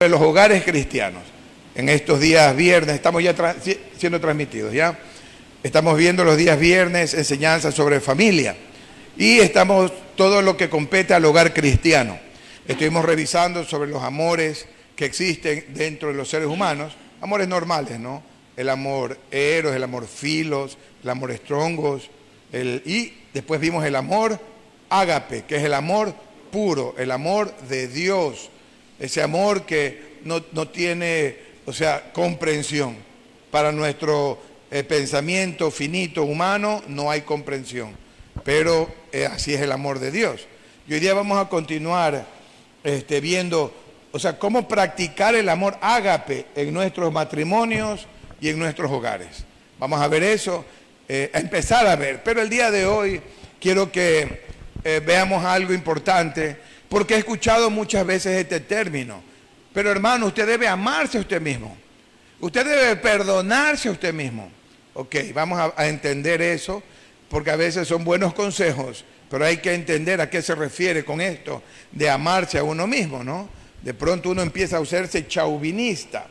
sobre los hogares cristianos. En estos días viernes, estamos ya siendo transmitidos, ¿ya? Estamos viendo los días viernes enseñanzas sobre familia y estamos todo lo que compete al hogar cristiano. Estuvimos revisando sobre los amores que existen dentro de los seres humanos, amores normales, ¿no? El amor eros, el amor filos, el amor estrongos, y después vimos el amor ágape, que es el amor puro, el amor de Dios, ese amor que no tiene, comprensión. Para nuestro pensamiento finito humano no hay comprensión, pero así es el amor de Dios. Y hoy día vamos a continuar viendo, cómo practicar el amor ágape en nuestros matrimonios y en nuestros hogares. Vamos a ver eso, a empezar a ver, pero el día de hoy quiero que veamos algo importante, porque he escuchado muchas veces este término. Pero hermano, usted debe amarse a usted mismo. Usted debe perdonarse a usted mismo. Ok, vamos a entender eso, porque a veces son buenos consejos, pero hay que entender a qué se refiere con esto de amarse a uno mismo, ¿no? De pronto uno empieza a hacerse chauvinista.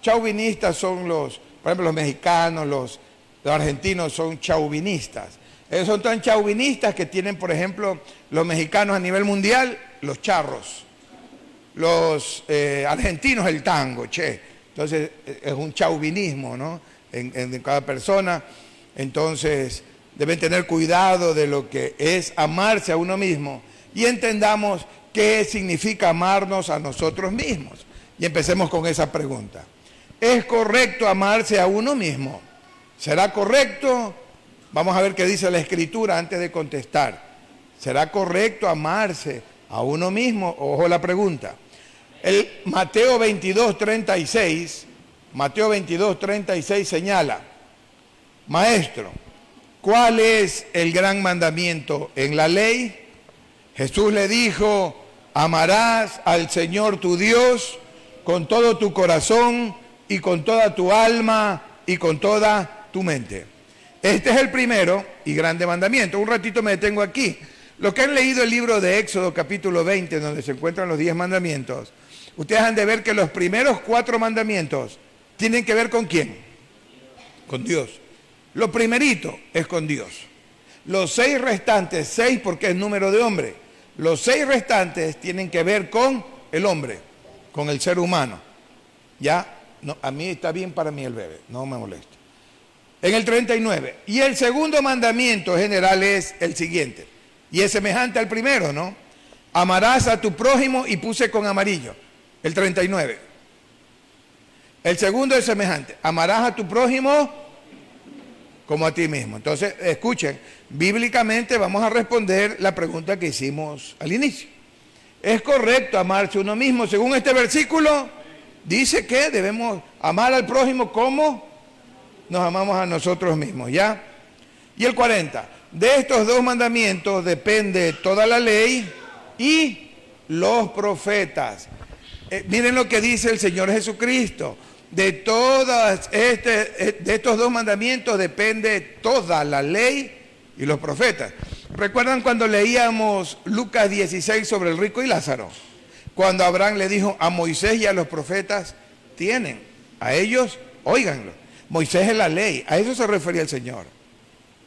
Chauvinistas son por ejemplo, los mexicanos, los argentinos son chauvinistas. Ellos son tan chauvinistas que tienen, por ejemplo, los mexicanos a nivel mundial, los charros. Los argentinos el tango, Entonces es un chauvinismo, ¿no? En cada persona. Entonces deben tener cuidado de lo que es amarse a uno mismo y entendamos qué significa amarnos a nosotros mismos. Y empecemos con esa pregunta. ¿Es correcto amarse a uno mismo? ¿Será correcto? Vamos a ver qué dice la Escritura antes de contestar. ¿Será correcto amarse a uno mismo? Ojo la pregunta. El Mateo 22:36 señala: Maestro, ¿cuál es el gran mandamiento en la ley? Jesús le dijo: amarás al Señor tu Dios con todo tu corazón y con toda tu alma y con toda tu mente. Este es el primero y grande mandamiento. Un ratito me detengo aquí. Los que han leído el libro de Éxodo capítulo 20, donde se encuentran los 10 mandamientos, ustedes han de ver que los primeros 4 mandamientos tienen que ver ¿con quién? Con Dios. Lo primerito es con Dios. Los 6 restantes, 6 porque es número de hombre, los 6 restantes tienen que ver con el hombre, con el ser humano. Ya, no, a mí está bien para mí el bebé, no me molesta. En el 39, y el segundo mandamiento general es el siguiente, y es semejante al primero, ¿no? Amarás a tu prójimo, y puse con amarillo, el 39. El segundo es semejante, amarás a tu prójimo como a ti mismo. Entonces, escuchen, bíblicamente vamos a responder la pregunta que hicimos al inicio. ¿Es correcto amarse uno mismo? Según este versículo, dice que debemos amar al prójimo como nos amamos a nosotros mismos, ¿ya? Y el 40, de estos 2 mandamientos depende toda la ley y los profetas. Miren lo que dice el Señor Jesucristo. De estos 2 mandamientos depende toda la ley y los profetas. ¿Recuerdan cuando leíamos Lucas 16 sobre el rico y Lázaro? Cuando Abraham le dijo a Moisés y a los profetas, tienen, a ellos, óiganlo. Moisés es la ley, a eso se refería el Señor.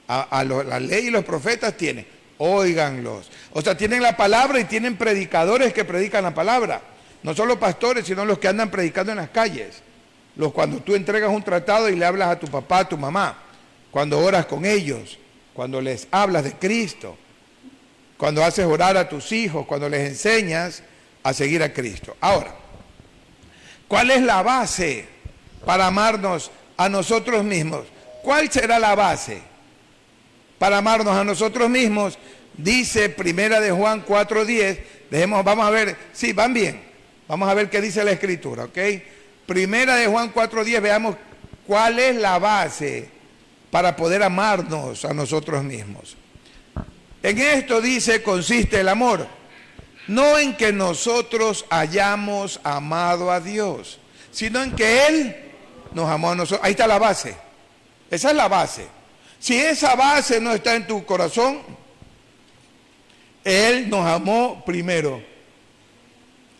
La ley y los profetas tienen, óiganlos. O sea, tienen la palabra y tienen predicadores que predican la palabra. No solo pastores, sino los que andan predicando en las calles. Cuando tú entregas un tratado y le hablas a tu papá, a tu mamá, cuando oras con ellos, cuando les hablas de Cristo, cuando haces orar a tus hijos, cuando les enseñas a seguir a Cristo. Ahora, ¿cuál es la base para amarnos a nosotros mismos? ¿Cuál será la base para amarnos a nosotros mismos? Dice Primera de Juan 4:10. Vamos a ver, sí, van bien. Vamos a ver qué dice la Escritura, ¿ok? Primera de Juan 4:10, veamos cuál es la base para poder amarnos a nosotros mismos. En esto, dice, consiste el amor, no en que nosotros hayamos amado a Dios, sino en que Él nos amó a nosotros. Ahí está la base. Esa es la base. Si esa base no está en tu corazón, Él nos amó primero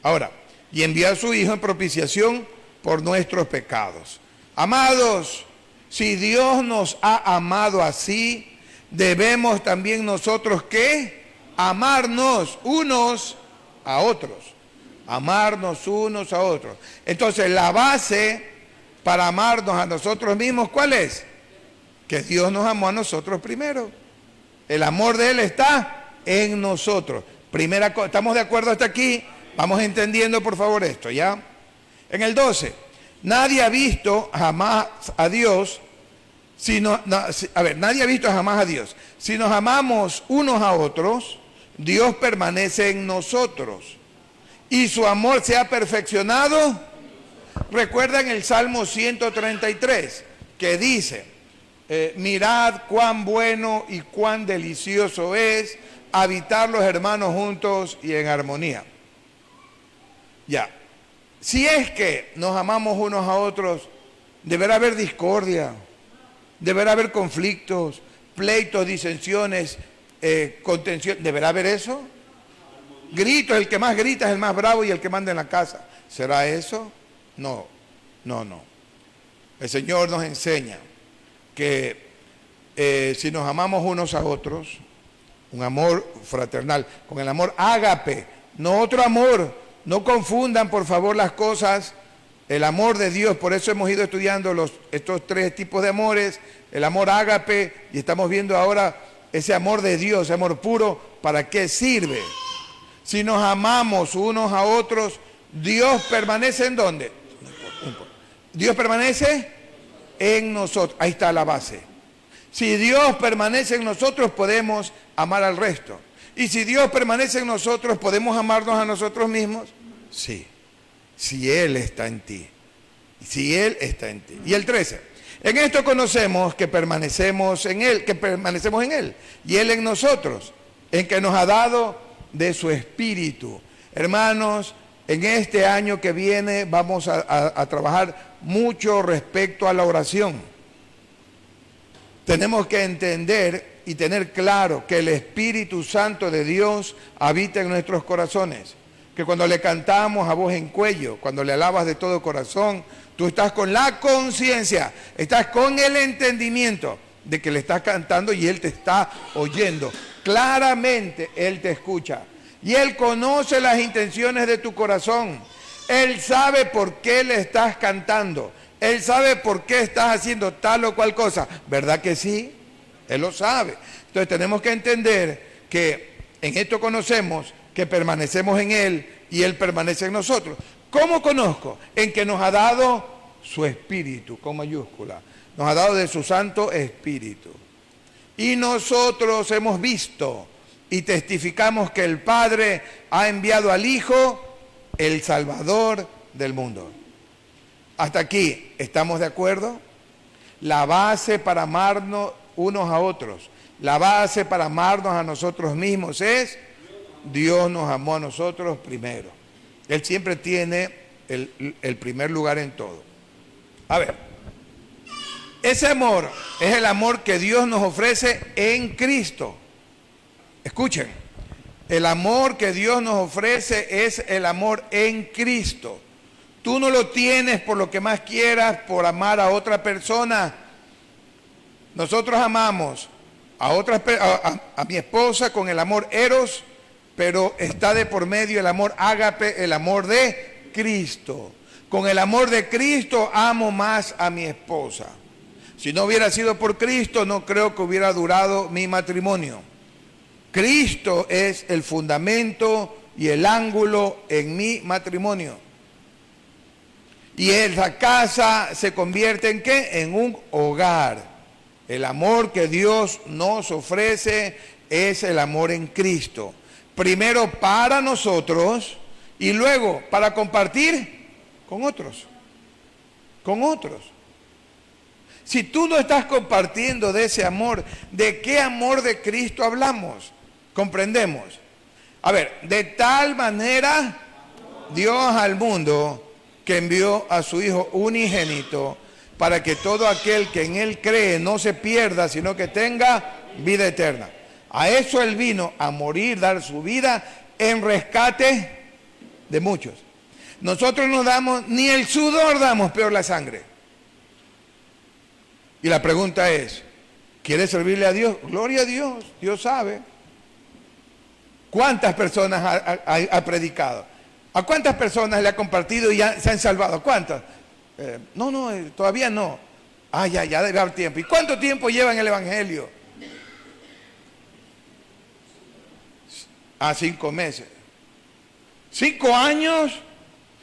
Ahora, y envió a su Hijo en propiciación por nuestros pecados. Amados, si Dios nos ha amado así, debemos también nosotros, ¿qué? Amarnos unos a otros. Amarnos unos a otros. Entonces, la base para amarnos a nosotros mismos, ¿cuál es? Que Dios nos amó a nosotros primero. El amor de Él está en nosotros. Primera cosa, ¿estamos de acuerdo hasta aquí? Vamos entendiendo, por favor, esto, ¿ya? En el 12, nadie ha visto jamás a Dios, nadie ha visto jamás a Dios. Si nos amamos unos a otros, Dios permanece en nosotros y su amor se ha perfeccionado. Recuerdan el Salmo 133, que dice, mirad cuán bueno y cuán delicioso es habitar los hermanos juntos y en armonía. Ya, si es que nos amamos unos a otros, deberá haber discordia, deberá haber conflictos, pleitos, disensiones, contención. ¿Deberá haber eso? Gritos, el que más grita es el más bravo y el que manda en la casa. ¿Será eso? No. El Señor nos enseña que si nos amamos unos a otros, un amor fraternal, con el amor ágape, no otro amor. No confundan, por favor, las cosas. El amor de Dios, por eso hemos ido estudiando estos tres tipos de amores, el amor ágape, y estamos viendo ahora ese amor de Dios, ese amor puro, ¿para qué sirve? Si nos amamos unos a otros, Dios permanece ¿en dónde? Dios permanece en nosotros. Ahí está la base. Si Dios permanece en nosotros, podemos amar al resto. Y si Dios permanece en nosotros, ¿podemos amarnos a nosotros mismos? Sí. Si Él está en ti. Si Él está en ti. Y el 13. En esto conocemos que permanecemos en Él, y Él en nosotros, en que nos ha dado de su Espíritu. Hermanos, en este año que viene vamos a trabajar mucho respecto a la oración. Tenemos que entender y tener claro que el Espíritu Santo de Dios habita en nuestros corazones. Que cuando le cantamos a voz en cuello, cuando le alabas de todo corazón, tú estás con la conciencia, estás con el entendimiento de que le estás cantando y Él te está oyendo. Claramente Él te escucha. Y Él conoce las intenciones de tu corazón. Él sabe por qué le estás cantando. Él sabe por qué estás haciendo tal o cual cosa. ¿Verdad que sí? Él lo sabe. Entonces tenemos que entender que en esto conocemos que permanecemos en Él y Él permanece en nosotros. ¿Cómo conozco? En que nos ha dado su Espíritu, con mayúscula. Nos ha dado de su Santo Espíritu. Y nosotros hemos visto y testificamos que el Padre ha enviado al Hijo, el Salvador del mundo. Hasta aquí, ¿estamos de acuerdo? La base para amarnos unos a otros, la base para amarnos a nosotros mismos es Dios nos amó a nosotros primero. Él siempre tiene el primer lugar en todo. A ver, ese amor es el amor que Dios nos ofrece en Cristo. Escuchen, el amor que Dios nos ofrece es el amor en Cristo. Tú no lo tienes por lo que más quieras, por amar a otra persona. Nosotros amamos a mi esposa con el amor eros, pero está de por medio el amor ágape, el amor de Cristo. Con el amor de Cristo amo más a mi esposa. Si no hubiera sido por Cristo, no creo que hubiera durado mi matrimonio. Cristo es el fundamento y el ángulo en mi matrimonio. Y esa casa se convierte ¿en qué? En un hogar. El amor que Dios nos ofrece es el amor en Cristo. Primero para nosotros y luego para compartir con otros. Con otros. Si tú no estás compartiendo de ese amor, ¿de qué amor de Cristo hablamos? Comprendemos. A ver, de tal manera Dios al mundo que envió a su Hijo unigénito para que todo aquel que en Él cree no se pierda, sino que tenga vida eterna. A eso Él vino, a morir, dar su vida en rescate de muchos. Nosotros no damos, ni el sudor damos, peor la sangre. Y la pregunta es, ¿quieres servirle a Dios? Gloria a Dios, Dios sabe. ¿Cuántas personas ha predicado? ¿A cuántas personas le ha compartido y se han salvado? ¿Cuántas? Todavía no. Ya debe haber tiempo. ¿Y cuánto tiempo lleva en el Evangelio? 5 meses. 5 años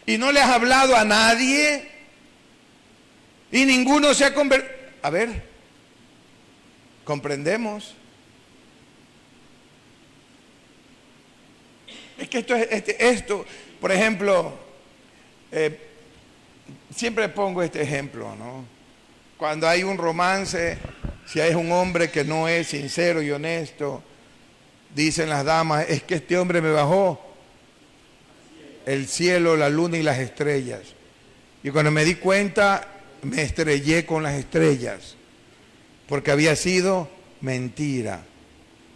y no le has hablado a nadie y ninguno se ha convertido. A ver, comprendemos. Es que esto, por ejemplo, siempre pongo este ejemplo, ¿no? Cuando hay un romance, si es un hombre que no es sincero y honesto, dicen las damas, es que este hombre me bajó el cielo, la luna y las estrellas. Y cuando me di cuenta, me estrellé con las estrellas, porque había sido mentira,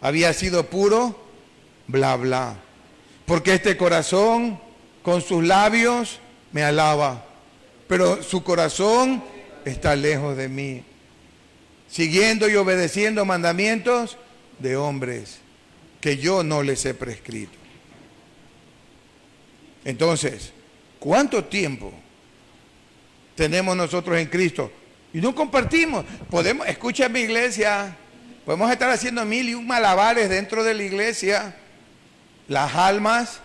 había sido puro bla bla. Porque este corazón con sus labios me alaba, pero su corazón está lejos de mí, siguiendo y obedeciendo mandamientos de hombres que yo no les he prescrito. Entonces, ¿cuánto tiempo tenemos nosotros en Cristo? Y no compartimos. Escucha mi iglesia, podemos estar haciendo 1001 malabares dentro de la iglesia. Las almas.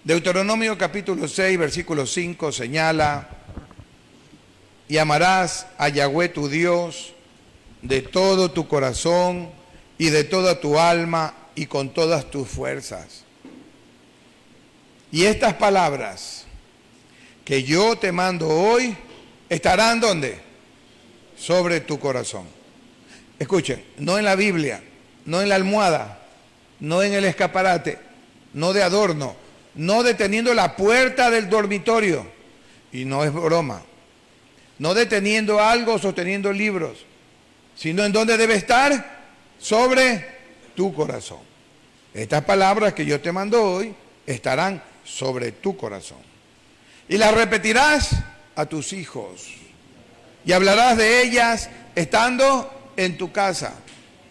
Deuteronomio capítulo 6, versículo 5 señala, y amarás a Yahweh tu Dios de todo tu corazón y de toda tu alma y con todas tus fuerzas. Y estas palabras que yo te mando hoy estarán ¿dónde? Sobre tu corazón. Escuchen, no en la Biblia, no en la almohada, no en el escaparate, no de adorno, no deteniendo la puerta del dormitorio, y no es broma, no deteniendo algo, sosteniendo libros, sino en donde debe estar, sobre tu corazón. Estas palabras que yo te mando hoy estarán sobre tu corazón. Y las repetirás a tus hijos, y hablarás de ellas estando en tu casa,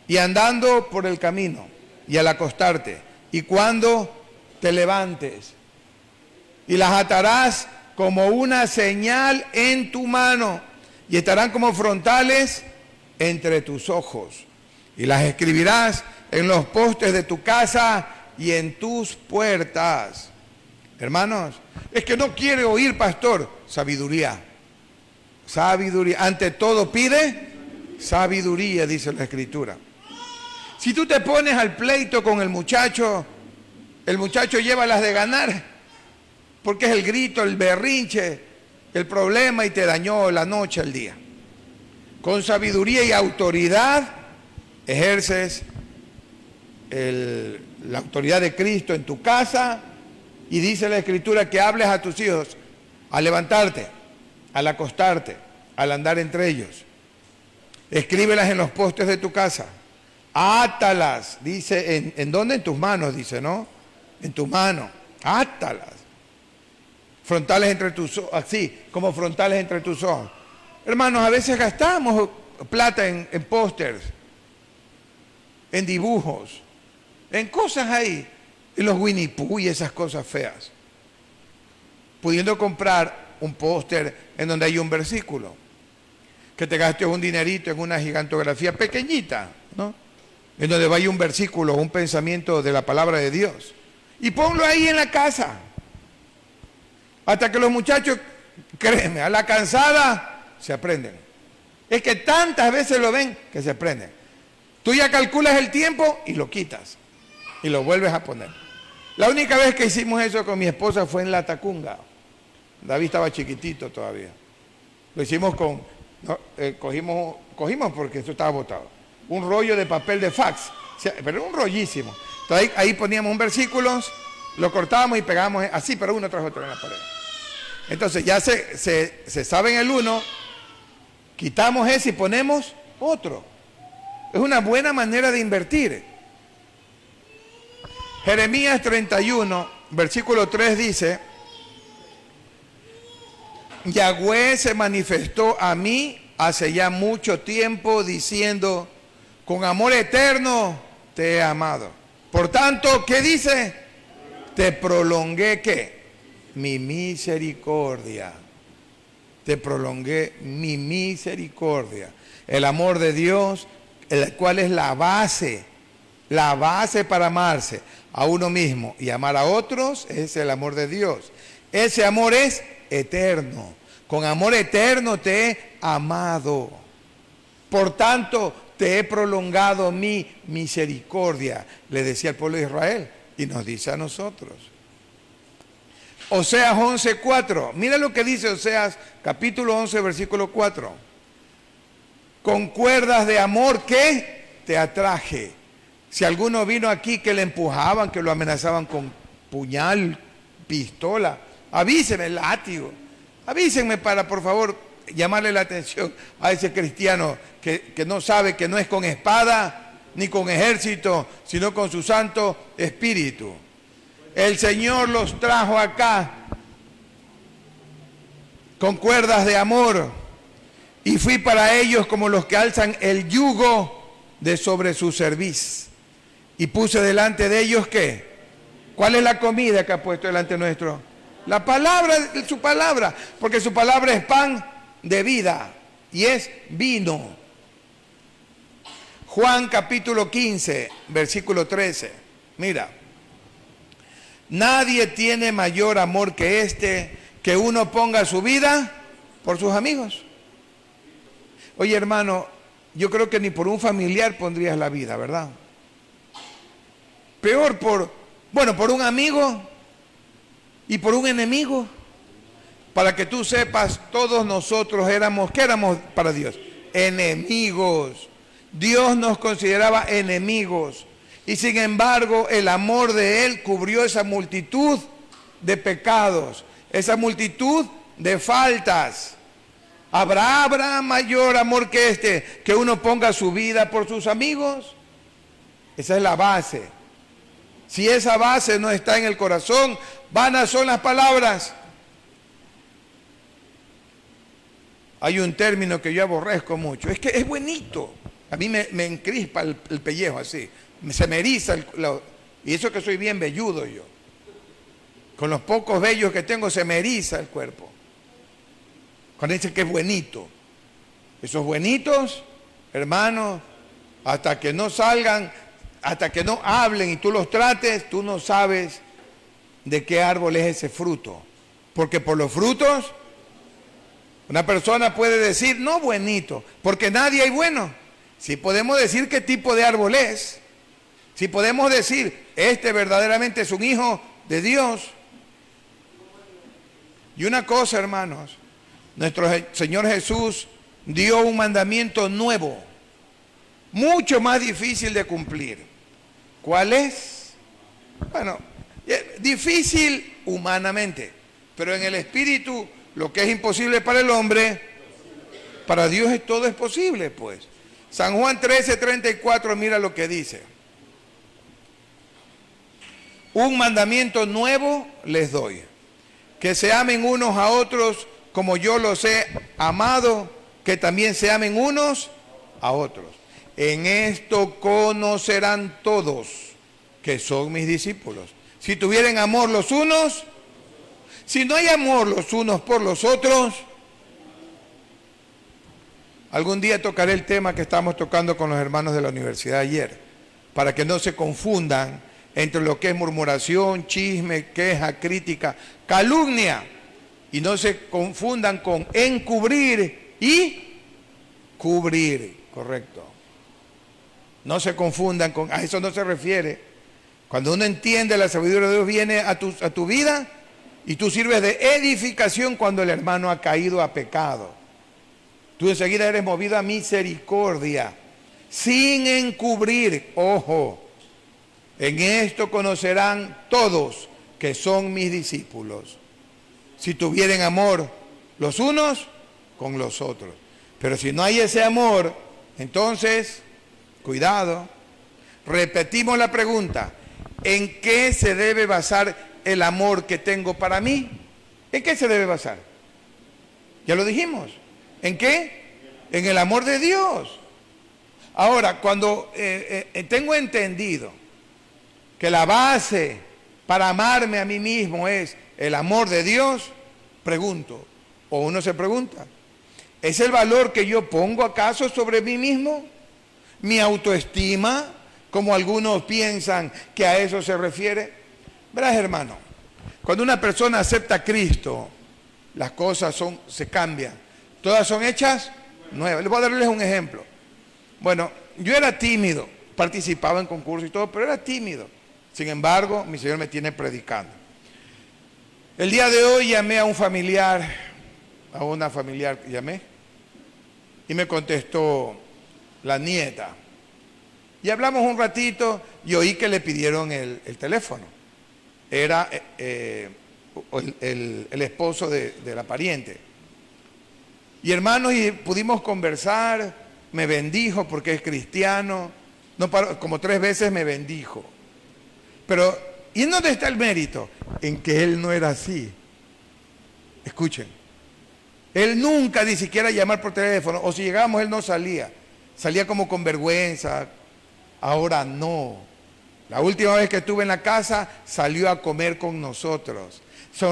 y andando por el camino, y al acostarte, y cuando te levantes, y las atarás como una señal en tu mano, y estarán como frontales entre tus ojos, y las escribirás en los postes de tu casa y en tus puertas. Hermanos, es que no quiere oír, pastor. Sabiduría. Sabiduría. Ante todo pide sabiduría, dice la Escritura. Si tú te pones al pleito con el muchacho lleva las de ganar, porque es el grito, el berrinche, el problema, y te dañó la noche, el día. Con sabiduría y autoridad ejerces la autoridad de Cristo en tu casa, y dice la Escritura que hables a tus hijos al levantarte, al acostarte, al andar entre ellos. Escríbelas en los postes de tu casa. Átalas, dice, ¿en dónde? En tus manos, dice, ¿no? En tu mano, átalas. Frontales entre tus ojos, así, como frontales entre tus ojos. Hermanos, a veces gastamos plata en pósters, en dibujos, en cosas ahí, en los Winnie Pooh y esas cosas feas, pudiendo comprar un póster en donde hay un versículo, que te gastes un dinerito en una gigantografía pequeñita, ¿no? En donde vaya un versículo, un pensamiento de la palabra de Dios, y ponlo ahí en la casa, hasta que los muchachos, créeme, a la cansada se aprenden. Es que tantas veces lo ven que se aprenden. Tú ya calculas el tiempo y lo quitas y lo vuelves a poner. La única vez que hicimos eso con mi esposa fue en La Tacunga. David estaba chiquitito todavía. Lo hicimos cogimos porque esto estaba botado, un rollo de papel de fax, pero un rollísimo. Entonces ahí poníamos un versículo, lo cortábamos y pegábamos así, pero uno tras otro en la pared. Entonces ya se sabe en el uno, quitamos ese y ponemos otro. Es una buena manera de invertir. Jeremías 31, versículo 3 dice: Yahweh se manifestó a mí hace ya mucho tiempo diciendo, con amor eterno te he amado. Por tanto, ¿qué dice? Te prolongué, ¿qué? Mi misericordia. Te prolongué mi misericordia. El amor de Dios, el cual es la base para amarse a uno mismo y amar a otros, es el amor de Dios. Ese amor es eterno. Con amor eterno te he amado. Por tanto, te he prolongado mi misericordia, le decía al pueblo de Israel y nos dice a nosotros. Oseas 11:4. Mira lo que dice Oseas capítulo 11, versículo 4. Con cuerdas de amor que te atraje. Si alguno vino aquí que le empujaban, que lo amenazaban con puñal, pistola, avísenme, látigo. Avísenme para, por favor, llamarle la atención a ese cristiano que no sabe que no es con espada ni con ejército, sino con su Santo Espíritu. El Señor los trajo acá con cuerdas de amor y fui para ellos como los que alzan el yugo de sobre su cerviz. Y puse delante de ellos, ¿qué? ¿Cuál es la comida que ha puesto delante nuestro? La palabra, su palabra, porque su palabra es pan de vida y es vino. Juan capítulo 15, versículo 13. Mira, nadie tiene mayor amor que este, que uno ponga su vida por sus amigos. Oye, hermano, yo creo que ni por un familiar pondrías la vida, ¿verdad? Peor por un amigo y por un enemigo. Para que tú sepas, todos nosotros éramos, ¿qué éramos para Dios? Enemigos. Dios nos consideraba enemigos. Y sin embargo, el amor de Él cubrió esa multitud de pecados, esa multitud de faltas. ¿Habrá mayor amor que este, que uno ponga su vida por sus amigos? Esa es la base. Si esa base no está en el corazón, vanas son las palabras. Hay un término que yo aborrezco mucho, es que es bonito. A mí me encrispa el pellejo así, se me eriza, y eso que soy bien velludo yo. Con los pocos vellos que tengo se me eriza el cuerpo. Cuando dice que es buenito. Esos buenitos, hermanos, hasta que no salgan, hasta que no hablen y tú los trates, tú no sabes de qué árbol es ese fruto. Porque por los frutos, una persona puede decir, no buenito, porque nadie hay bueno. Si podemos decir qué tipo de árbol es, si podemos decir, este verdaderamente es un hijo de Dios. Y una cosa, hermanos, nuestro Señor Jesús dio un mandamiento nuevo, mucho más difícil de cumplir. ¿Cuál es? Bueno, difícil humanamente, pero en el espíritu, lo que es imposible para el hombre, para Dios todo es posible, pues. San Juan 13:34, mira lo que dice. Un mandamiento nuevo les doy, que se amen unos a otros como yo los he amado, que también se amen unos a otros. En esto conocerán todos que son mis discípulos. Si tuvieren amor los unos, si no hay amor los unos por los otros. Algún día tocaré el tema que estamos tocando con los hermanos de la universidad ayer, para que no se confundan entre lo que es murmuración, chisme, queja, crítica, calumnia, y no se confundan con encubrir y cubrir, correcto. No se confundan con, a eso no se refiere. Cuando uno entiende la sabiduría de Dios viene a tu vida y tú sirves de edificación cuando el hermano ha caído a pecado. Tú enseguida eres movido a misericordia, sin encubrir. Ojo, en esto conocerán todos que son mis discípulos, si tuvieren amor los unos con los otros. Pero si no hay ese amor, entonces, cuidado. Repetimos la pregunta. ¿En qué se debe basar el amor que tengo para mí? ¿En qué se debe basar? Ya lo dijimos. ¿En qué? En el amor de Dios. Ahora, cuando tengo entendido que la base para amarme a mí mismo es el amor de Dios, pregunto, o uno se pregunta, ¿es el valor que yo pongo acaso sobre mí mismo? ¿Mi autoestima? Como algunos piensan que a eso se refiere. Verás, hermano, cuando una persona acepta a Cristo, las cosas se cambian. Todas son hechas nuevas. Les voy a darles un ejemplo. Bueno, yo era tímido, participaba en concursos y todo, pero era tímido. Sin embargo, mi Señor me tiene predicando. El día de hoy llamé a una familiar, y me contestó la nieta. Y hablamos un ratito y oí que le pidieron el teléfono. Era el esposo de la pariente. Y hermanos, y pudimos conversar, me bendijo porque es cristiano, como 3 veces me bendijo. Pero, ¿y en dónde está el mérito? En que él no era así. Escuchen, él nunca ni siquiera llamar por teléfono, o si llegábamos él no salía como con vergüenza. Ahora no. La última vez que estuve en la casa salió a comer con nosotros.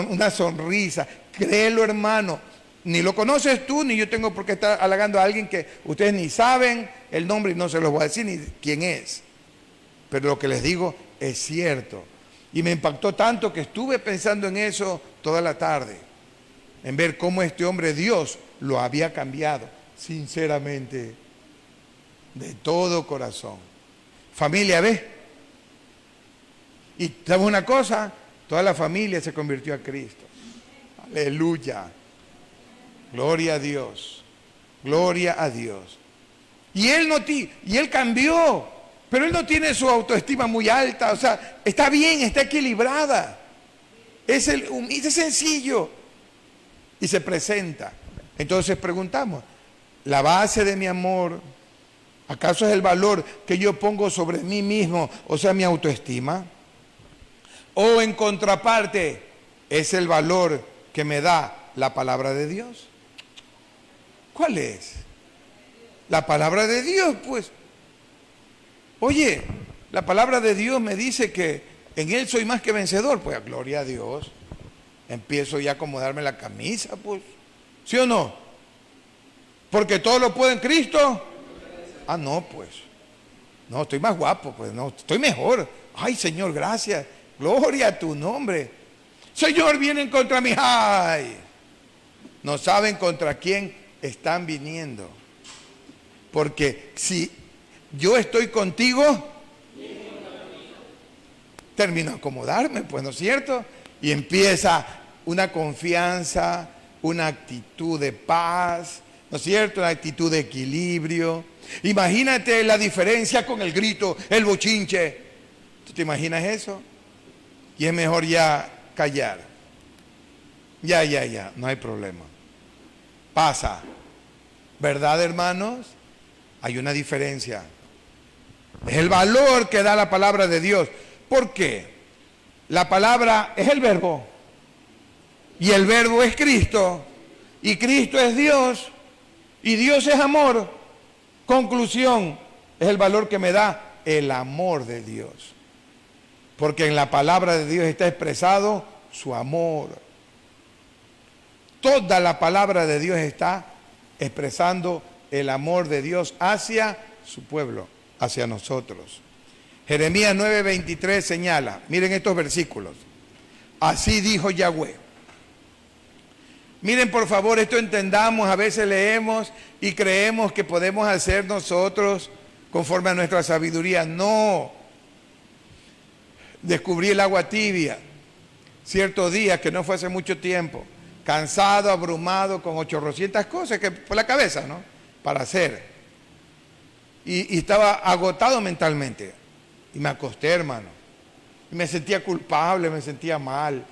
Una sonrisa, créelo, hermano. Ni lo conoces tú, ni yo tengo por qué estar halagando a alguien que ustedes ni saben el nombre y no se los voy a decir ni quién es. Pero lo que les digo es cierto. Y me impactó tanto que estuve pensando en eso toda la tarde. En ver cómo este hombre Dios lo había cambiado. Sinceramente, de todo corazón. Familia, ¿ves? Y ¿sabes una cosa? Toda la familia se convirtió a Cristo. Aleluya. Gloria a Dios. Gloria a Dios. Y él cambió, pero él no tiene su autoestima muy alta, o sea, está bien, está equilibrada. Es sencillo. Y se presenta. Entonces preguntamos, ¿la base de mi amor acaso es el valor que yo pongo sobre mí mismo, o sea, mi autoestima? ¿O en contraparte es el valor que me da la palabra de Dios? ¿Cuál es? La palabra de Dios, pues. Oye, la palabra de Dios me dice que en Él soy más que vencedor. Pues, gloria a Dios. Empiezo ya a acomodarme la camisa, pues. ¿Sí o no? Porque todo lo puedo en Cristo. Ah, no, pues. No, estoy más guapo, pues. No, estoy mejor. Ay, Señor, gracias. Gloria a tu nombre. Señor, vienen contra mí. Ay. No saben contra quién están viniendo. Porque si yo estoy contigo, termino a acomodarme, pues, ¿no es cierto? Y empieza una confianza, una actitud de paz, ¿no es cierto? Una actitud de equilibrio. Imagínate la diferencia con el grito, el bochinche. ¿Tú te imaginas eso? Y es mejor ya callar. Ya, no hay problema. Pasa. ¿Verdad, hermanos? Hay una diferencia. Es el valor que da la palabra de Dios. ¿Por qué? La palabra es el verbo. Y el verbo es Cristo. Y Cristo es Dios. Y Dios es amor. Conclusión, es el valor que me da el amor de Dios. Porque en la palabra de Dios está expresado su amor. Toda la palabra de Dios está expresando el amor de Dios hacia su pueblo, hacia nosotros. Jeremías 9:23 señala, miren estos versículos. Así dijo Yahweh. Miren, por favor, esto entendamos, a veces leemos y creemos que podemos hacer nosotros conforme a nuestra sabiduría. No. Descubrí el agua tibia ciertos días, que no fue hace mucho tiempo, cansado, abrumado, con 800 cosas que por la cabeza, ¿no? Para hacer. Y estaba agotado mentalmente. Y me acosté, hermano. Y me sentía culpable, me sentía mal.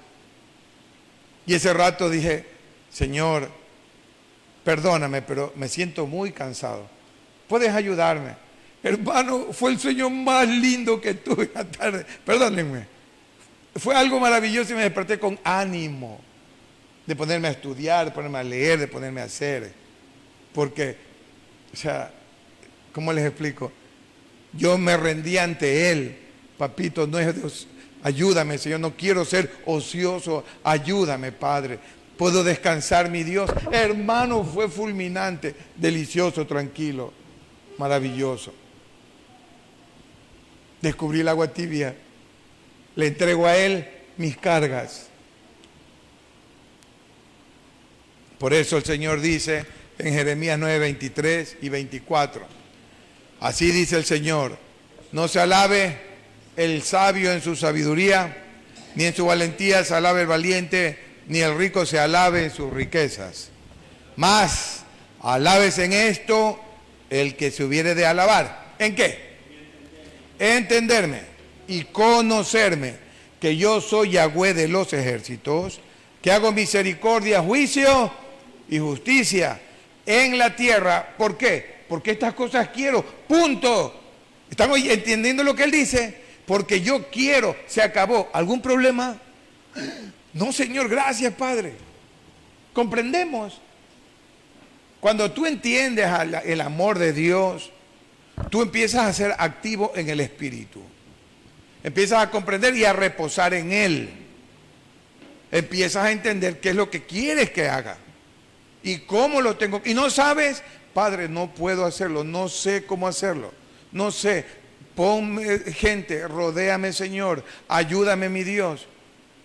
Y ese rato dije, Señor, perdóname, pero me siento muy cansado. ¿Puedes ayudarme? Hermano, fue el sueño más lindo que tuve la tarde. Perdónenme. Fue algo maravilloso y me desperté con ánimo de ponerme a estudiar, de ponerme a leer, de ponerme a hacer. Porque, o sea, ¿cómo les explico? Yo me rendí ante Él. Papito, no es Dios. Ayúdame, Señor, no quiero ser ocioso. Ayúdame, Padre. Puedo descansar, mi Dios. Hermano, fue fulminante, delicioso, tranquilo, maravilloso. Descubrí el agua tibia. Le entrego a Él mis cargas. Por eso el Señor dice en Jeremías 9, 23 y 24. Así dice el Señor: no se alabe el sabio en su sabiduría, ni en su valentía se alabe el valiente, ni el rico se alabe en sus riquezas. Mas alabes en esto el que se hubiere de alabar. ¿En qué? Entenderme y conocerme, que yo soy Yahweh de los ejércitos, que hago misericordia, juicio y justicia en la tierra. ¿Por qué? Porque estas cosas quiero. Punto. ¿Están entendiendo lo que él dice? Porque yo quiero. Se acabó. ¿Algún problema? No, Señor, gracias, Padre. Comprendemos. Cuando tú entiendes el amor de Dios, tú empiezas a ser activo en el Espíritu. Empiezas a comprender y a reposar en Él. Empiezas a entender qué es lo que quieres que haga y cómo lo tengo. Y no sabes, Padre, no puedo hacerlo, no sé cómo hacerlo, no sé. Ponme gente, rodéame, Señor, ayúdame, mi Dios.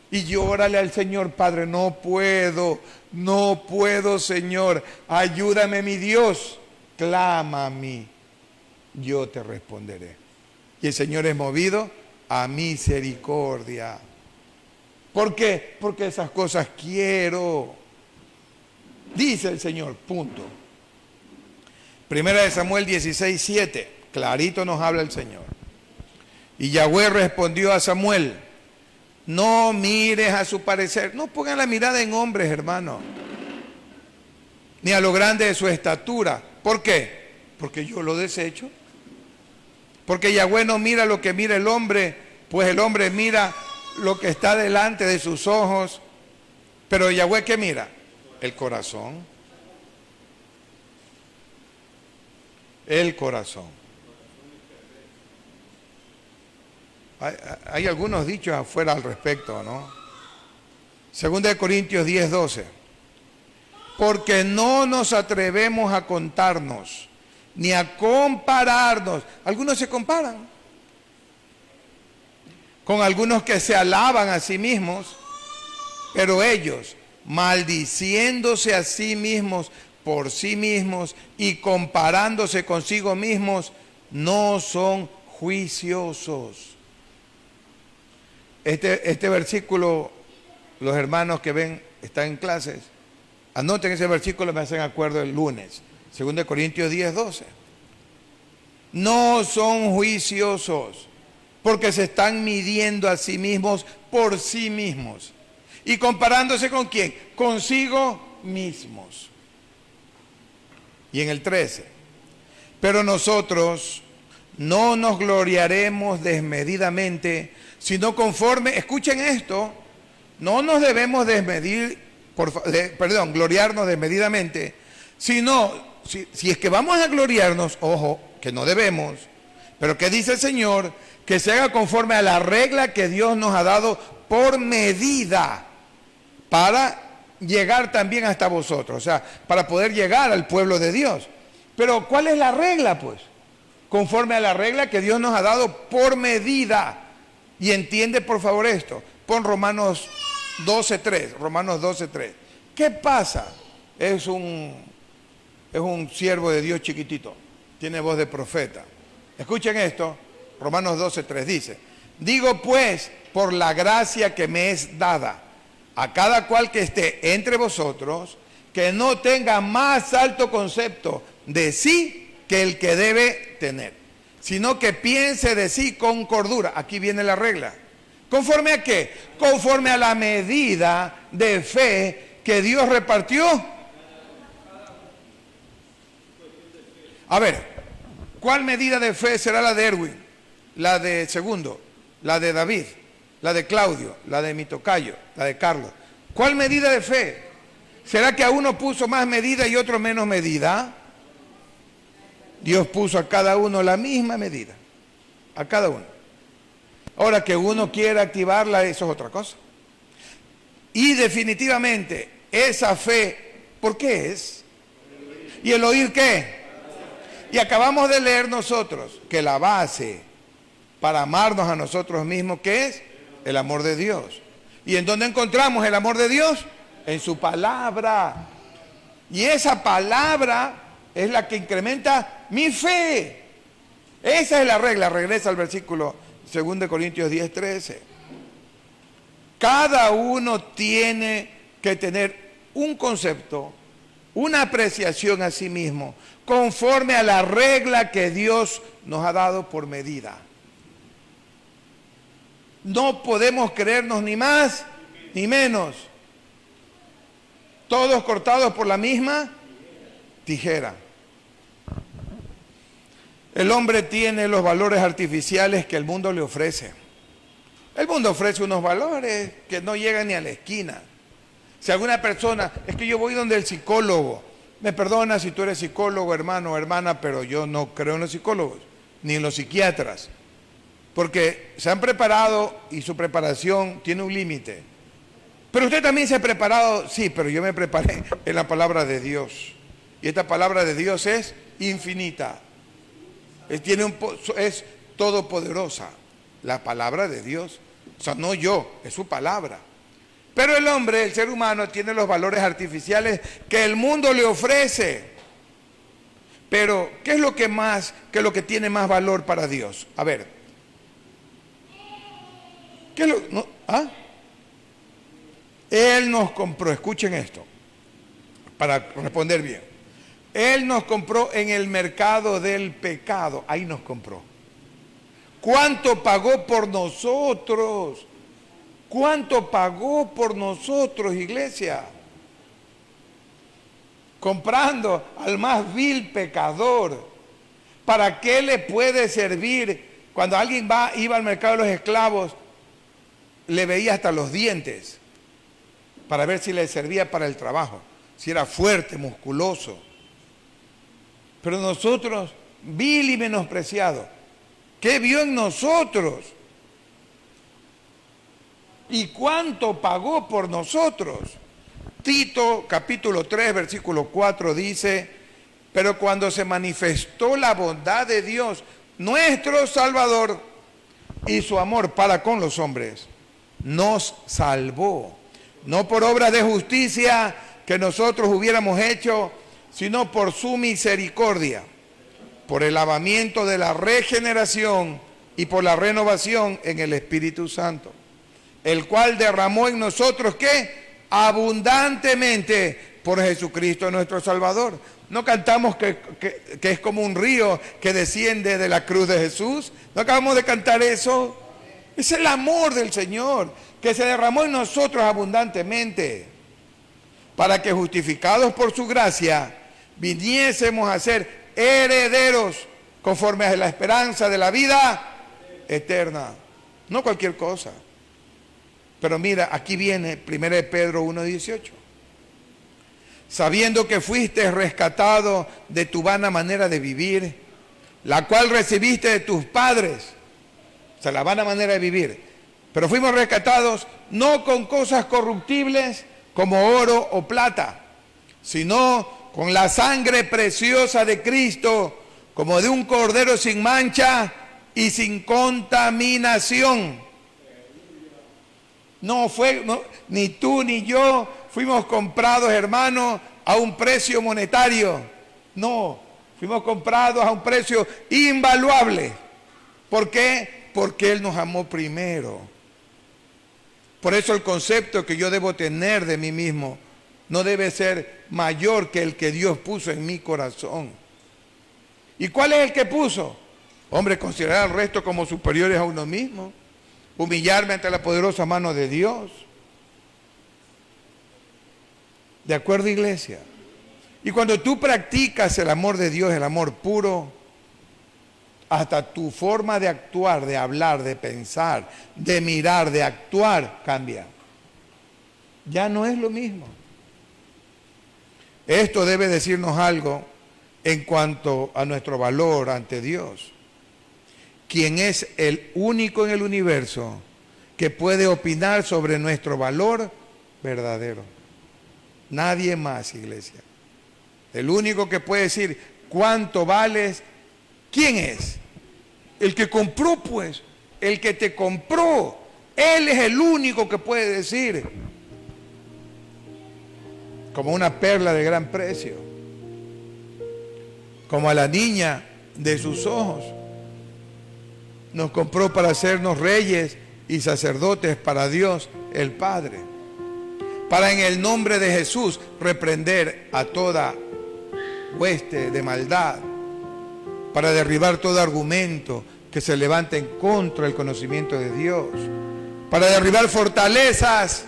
Y llórale al Señor: Padre, no puedo, Señor, ayúdame, mi Dios. Clama a mí, yo te responderé. Y el Señor es movido a misericordia. ¿Por qué? Porque esas cosas quiero. Dice el Señor, punto. Primera de Samuel 16, 7. Clarito nos habla el Señor. Y Yahweh respondió a Samuel: no mires a su parecer. No pongan la mirada en hombres, hermano, ni a lo grande de su estatura. ¿Por qué? Porque yo lo desecho. Porque Yahweh no mira lo que mira el hombre, pues el hombre mira lo que está delante de sus ojos. Pero Yahweh, ¿qué mira? El corazón. El corazón. Hay algunos dichos afuera al respecto, ¿no? Segunda de Corintios 10, 12. Porque no nos atrevemos a contarnos, ni a compararnos. Algunos se comparan con algunos que se alaban a sí mismos, pero ellos, maldiciéndose a sí mismos por sí mismos y comparándose consigo mismos, no son juiciosos. Este versículo, los hermanos que ven, están en clases, anoten ese versículo, me hacen acuerdo el lunes. 2 Corintios 10, 12. No son juiciosos, porque se están midiendo a sí mismos por sí mismos. ¿Y comparándose con quién? Consigo mismos. Y en el 13. Pero nosotros no nos gloriaremos desmedidamente, sino conforme, escuchen esto, no nos debemos gloriarnos desmedidamente, sino, si es que vamos a gloriarnos, ojo, que no debemos, pero ¿qué dice el Señor? Que se haga conforme a la regla que Dios nos ha dado por medida, para llegar también hasta vosotros, o sea, para poder llegar al pueblo de Dios. Pero ¿cuál es la regla, pues? Conforme a la regla que Dios nos ha dado por medida. Y entiende, por favor, esto. Pon Romanos 12:3. Romanos 12:3. ¿Qué pasa? Es un siervo de Dios chiquitito. Tiene voz de profeta. Escuchen esto. Romanos 12:3 dice: digo pues, por la gracia que me es dada, a cada cual que esté entre vosotros, que no tenga más alto concepto de sí que el que debe tener, sino que piense de sí con cordura. Aquí viene la regla. ¿Conforme a qué? Conforme a la medida de fe que Dios repartió. A ver, ¿Cuál medida de fe será la de Erwin? La de Segundo, la de David, la de Claudio, la de mi tocayo, la de Carlos. ¿Cuál medida de fe? ¿Será que a uno puso más medida y otro menos medida? Dios puso a cada uno la misma medida, a cada uno. Ahora que uno quiera activarla, eso es otra cosa. Y definitivamente, esa fe, ¿por qué es? ¿Y el oír qué? Y acabamos de leer nosotros que la base para amarnos a nosotros mismos, ¿qué es? El amor de Dios. ¿Y en dónde encontramos el amor de Dios? En su palabra. Y esa palabra es la que incrementa mi fe. Esa es la regla. Regresa al versículo 2 Corintios 10:13. Cada uno tiene que tener un concepto, una apreciación a sí mismo, conforme a la regla que Dios nos ha dado por medida. No podemos creernos ni más ni menos. Todos cortados por la misma tijera. El hombre tiene los valores artificiales que el mundo le ofrece. El mundo ofrece unos valores que no llegan ni a la esquina. Si alguna persona, es que yo voy donde el psicólogo, me perdona si tú eres psicólogo, hermano o hermana, pero yo no creo en los psicólogos, ni en los psiquiatras, porque se han preparado y su preparación tiene un límite. Pero usted también se ha preparado, sí, pero yo me preparé en la palabra de Dios. Y esta palabra de Dios es infinita. Es todopoderosa. La palabra de Dios. O sea, no yo, es su palabra. Pero el hombre, el ser humano, tiene los valores artificiales que el mundo le ofrece. Pero, ¿qué es lo que tiene más valor para Dios? A ver. ¿Qué es lo? No, ¿ah? Él nos compró, escuchen esto, para responder bien. Él nos compró en el mercado del pecado, ahí nos compró. ¿Cuánto pagó por nosotros? ¿Cuánto pagó por nosotros, iglesia? Comprando al más vil pecador. ¿Para qué le puede servir? Cuando alguien iba al mercado de los esclavos, le veía hasta los dientes para ver si le servía para el trabajo, si era fuerte, musculoso. Pero nosotros, vil y menospreciado, ¿qué vio en nosotros? ¿Y cuánto pagó por nosotros? Tito capítulo 3, versículo 4 dice, pero cuando se manifestó la bondad de Dios, nuestro Salvador, y su amor para con los hombres, nos salvó. No por obras de justicia que nosotros hubiéramos hecho, sino por su misericordia, por el lavamiento de la regeneración y por la renovación en el Espíritu Santo, el cual derramó en nosotros, ¿qué? Abundantemente por Jesucristo nuestro Salvador. ¿No cantamos que es como un río que desciende de la cruz de Jesús? ¿No acabamos de cantar eso? Es el amor del Señor que se derramó en nosotros abundantemente, para que justificados por su gracia viniésemos a ser herederos conforme a la esperanza de la vida eterna. No cualquier cosa. Pero mira, aquí viene 1 Pedro 1:18. Sabiendo que fuiste rescatado de tu vana manera de vivir, la cual recibiste de tus padres. O sea, la vana manera de vivir. Pero fuimos rescatados no con cosas corruptibles como oro o plata, sino con la sangre preciosa de Cristo, como de un cordero sin mancha y sin contaminación. Ni tú ni yo fuimos comprados, hermanos, a un precio monetario. No, fuimos comprados a un precio invaluable. ¿Por qué? Porque Él nos amó primero. Por eso el concepto que yo debo tener de mí mismo no debe ser mayor que el que Dios puso en mi corazón. ¿Y cuál es el que puso? Hombre, considerar al resto como superiores a uno mismo. Humillarme ante la poderosa mano de Dios. ¿De acuerdo, iglesia? Y cuando tú practicas el amor de Dios, el amor puro, hasta tu forma de actuar, de hablar, de pensar, de mirar, de actuar, cambia. Ya no es lo mismo. Esto debe decirnos algo en cuanto a nuestro valor ante Dios, quien es el único en el universo que puede opinar sobre nuestro valor verdadero. Nadie más, iglesia. El único que puede decir cuánto vales, ¿quién es? El que compró, pues, el que te compró. Él es el único que puede decir, como una perla de gran precio, como a la niña de sus ojos. Nos compró para hacernos reyes y sacerdotes para Dios el Padre, para en el nombre de Jesús reprender a toda hueste de maldad, para derribar todo argumento que se levante en contra del conocimiento de Dios, para derribar fortalezas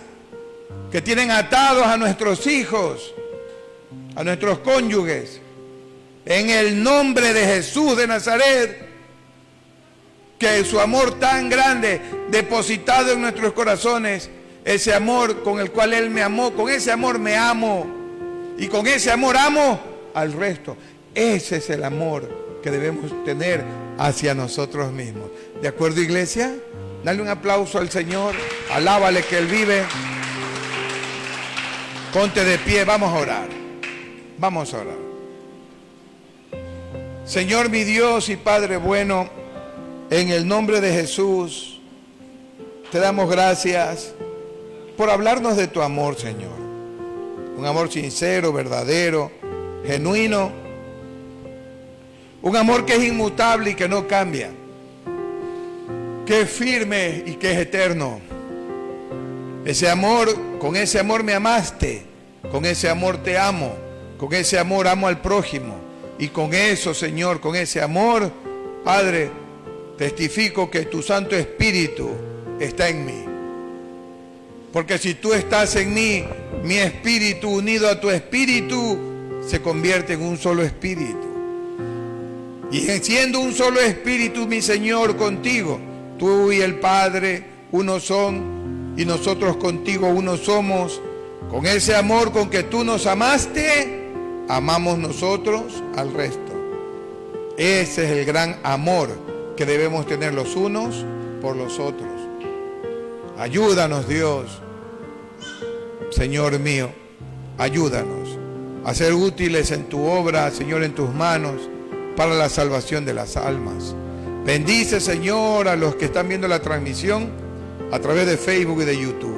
que tienen atados a nuestros hijos, a nuestros cónyuges, en el nombre de Jesús de Nazaret, que su amor tan grande depositado en nuestros corazones, ese amor con el cual Él me amó, con ese amor me amo y con ese amor amo al resto. Ese es el amor que debemos tener hacia nosotros mismos. ¿De acuerdo, iglesia? Dale un aplauso al Señor, alábale que Él vive. Ponte de pie, vamos a orar. Vamos a orar. Señor mi Dios y Padre bueno, en el nombre de Jesús, te damos gracias por hablarnos de tu amor, Señor. Un amor sincero, verdadero, genuino. Un amor que es inmutable y que no cambia. Que es firme y que es eterno. Ese amor, con ese amor me amaste. Con ese amor te amo. Con ese amor amo al prójimo. Y con eso, Señor, con ese amor, Padre, testifico que tu Santo Espíritu está en mí. Porque si tú estás en mí, mi espíritu unido a tu espíritu se convierte en un solo espíritu. Y siendo un solo espíritu, mi Señor, contigo, tú y el Padre uno son, y nosotros contigo uno somos. Con ese amor con que tú nos amaste, amamos nosotros al resto. Ese es el gran amor que debemos tener los unos por los otros. Ayúdanos, Dios, Señor mío, ayúdanos a ser útiles en tu obra, Señor, en tus manos, para la salvación de las almas. Bendice, Señor, a los que están viendo la transmisión a través de Facebook y de YouTube.